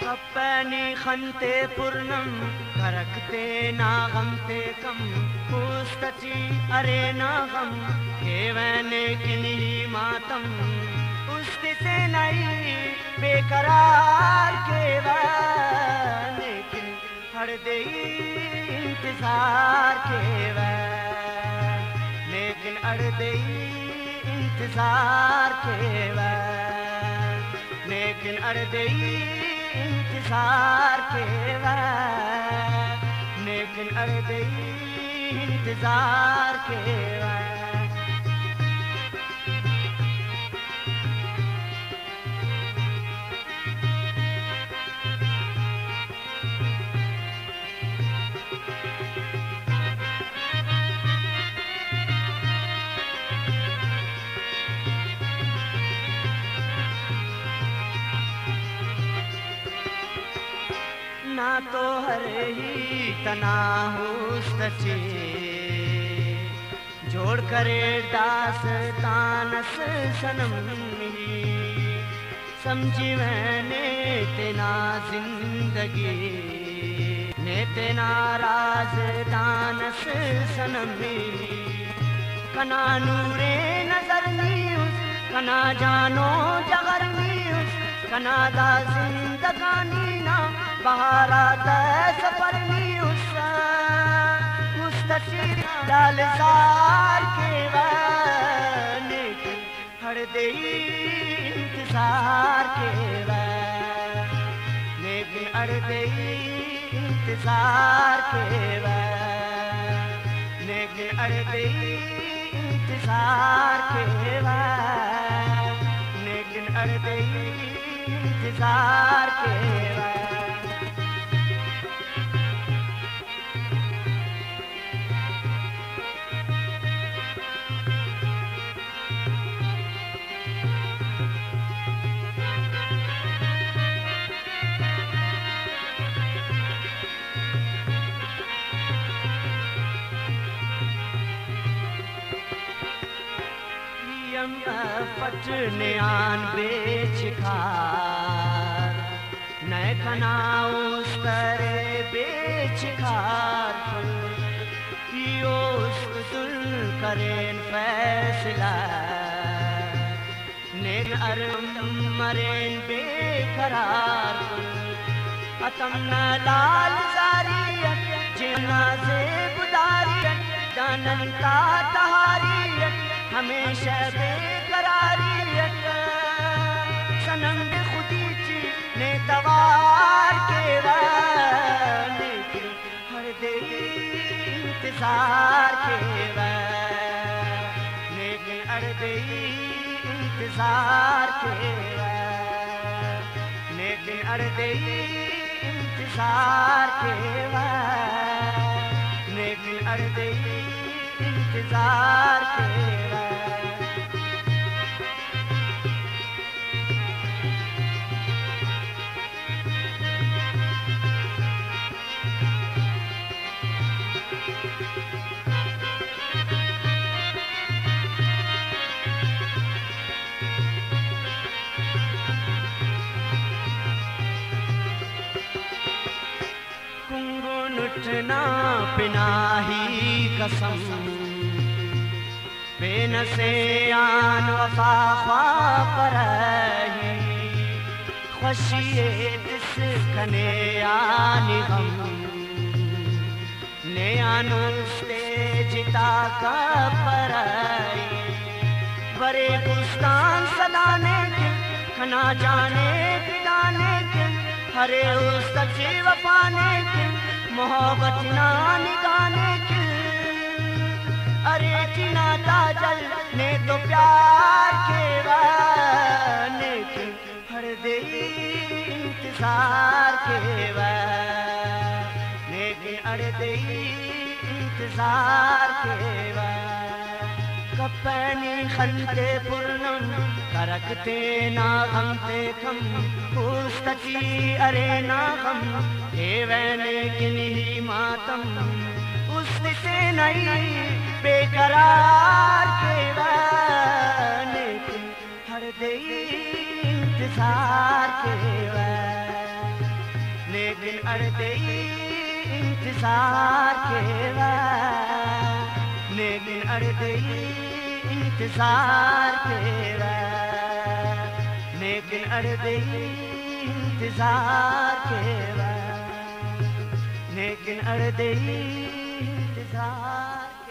कप्पनी खंते पूर्णम करकते नागमते कम पुस्तची अरे नागम केवने किन्ही मातम उस्ती से नहीं बेकरार केवल लेकिन हर दे इंतजार केवल लेकिन हर दे इंतजार केवल लेकिन हर दे इंतजार केवल लेकिन अर्दे इंतजार केवल ना तो हर ही तना हुस्तचे जोड़ करे दास तानस सनम समझी मैंने तेना जिंदगी ने तेना राज दानस सनम कना नूरे नजर न्यूज कना जानो जगर न्यूज कना दा जिंदगानी ना बहारा सफर मुस्तशीर डाल सार के लेकिन हर दे इंतजार के लेकिन हर दे इंतजार के लेकिन हर दे इंतजार के लेकिन हर दे इंतजार के फटने आन बेच खार नए खनाउस करे बेच खार यो सुल करें फैसला नेग अरम मरें बेकरार अतम न लाल जारियत जिना से बुदारियत जानन का तहारियत हमेशा बेकरारियत सनम खुदी ची ने तवार के लेकिन हर दे इंतजार के लेकिन हर दे इंतजार के लेकिन हर दे इंतजार के लेकिन हर दे इंतजार के उठना पिना ही कसम बेन से आन वफा पर खुशिए दिस कने आनी गम ने आनुस्ते जिता का पर बरे गुस्तान सदाने के खना जाने पिलाने के हरे उस सच्ची वफाने के मोहब्बत ना निकाने की अरे चिना ताजल ने तो प्यार के लेकिन हर दे इंतजार के लेकिन हर दे इंतजार के कप्पनी खंते पूर्णम करकते नागमते कम पुस्तकी अरे नागम केवने किन्ही मातम उससे नहीं बेकरार केवल लेकिन हर दे इंतजार केवल लेकिन अड़दे इंतजार केवा, लेकिन अड़दे इंतजार केवा, लेकिन अड़दे इंतजार केवा, लेकिन अड़दे इंतजार